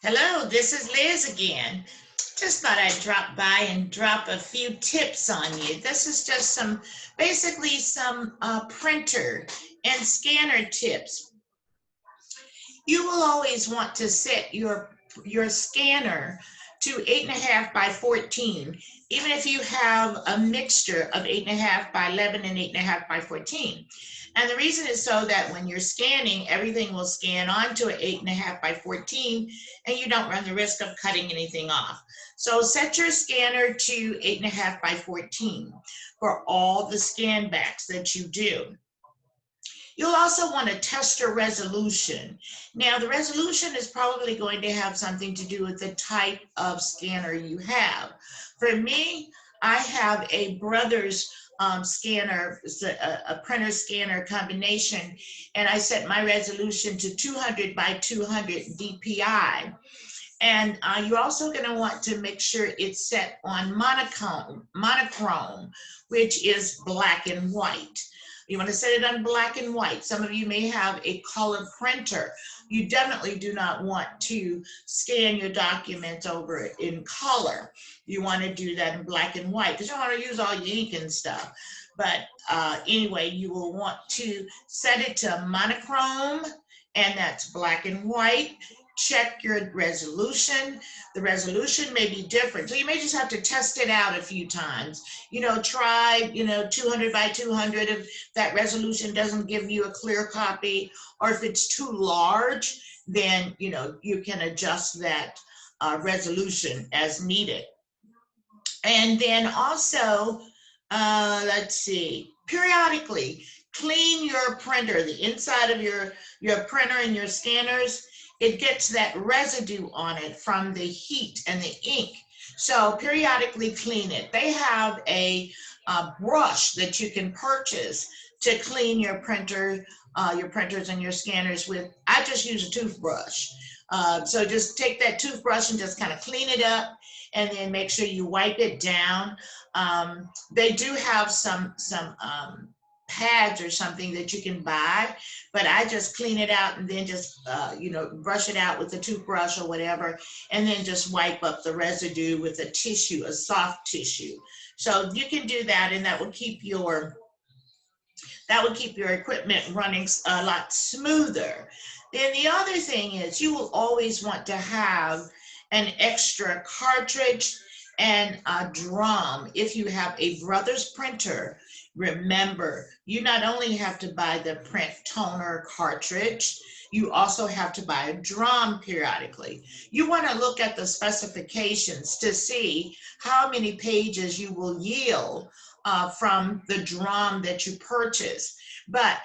Hello, this is Liz again. Just thought I'd drop by and drop a few tips on you. This is just basically some printer and scanner tips. You will always want to set your scanner to 8.5 by 14, even if you have a mixture of 8.5 by 11 and 8.5 by 14. And the reason is so that when you're scanning, everything will scan onto an 8.5 by 14 and you don't run the risk of cutting anything off. So set your scanner to 8.5 by 14 for all the scan backs that you do. You'll also want to test your resolution. Now, the resolution is probably going to have something to do with the type of scanner you have. For me, I have a Brothers scanner, a printer scanner combination, and I set my resolution to 200 by 200 DPI. And you're also going to want to make sure it's set on monochrome, which is black and white. You want to set it on black and white. Some of you may have a color printer. You definitely do not want to scan your documents over in color. You want to do that in black and white because you don't want to use all your ink and stuff. But anyway, you will want to set it to monochrome, and that's black and white. Check your resolution. The resolution may be different. So you may just have to test it out a few times. Try, 200 by 200 if that resolution doesn't give you a clear copy, or if it's too large, then, you can adjust that resolution as needed. And then also, let's see, periodically clean your printer, the inside of your printer and your scanners. It gets that residue on it from the heat and the ink. So periodically clean it. They have a brush that you can purchase to clean your printer, your printers and your scanners with. I just use a toothbrush. So just take that toothbrush and just kind of clean it up, and then make sure you wipe it down. They do have some pads or something that you can buy, but I just clean it out and then just brush it out with a toothbrush or whatever, and then just wipe up the residue with a tissue, a soft tissue. So you can do that, and that will keep your equipment running a lot smoother. Then the other thing is, you will always want to have an extra cartridge and a drum. If you have a Brothers printer, remember, you not only have to buy the print toner cartridge, you also have to buy a drum periodically. You want to look at the specifications to see how many pages you will yield from the drum that you purchase. But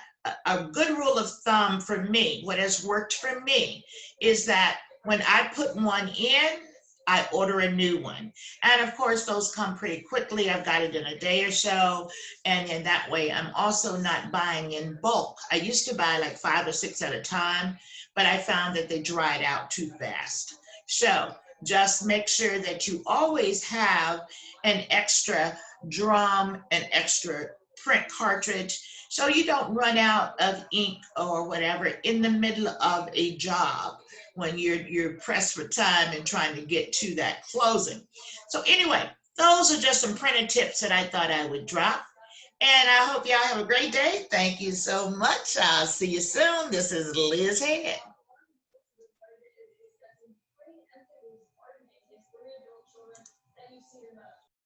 a good rule of thumb for me, what has worked for me, is that when I put one in, I order a new one. And of course, those come pretty quickly. I've got it in a day or so. And then that way, I'm also not buying in bulk. I used to buy like 5 or 6 at a time, but I found that they dried out too fast. So just make sure that you always have an extra drum, an extra print cartridge, so you don't run out of ink or whatever in the middle of a job when you're pressed for time and trying to get to that closing. So anyway, those are just some printer tips that I thought I would drop. And I hope y'all have a great day. Thank you so much. I'll see you soon. This is Liz Head.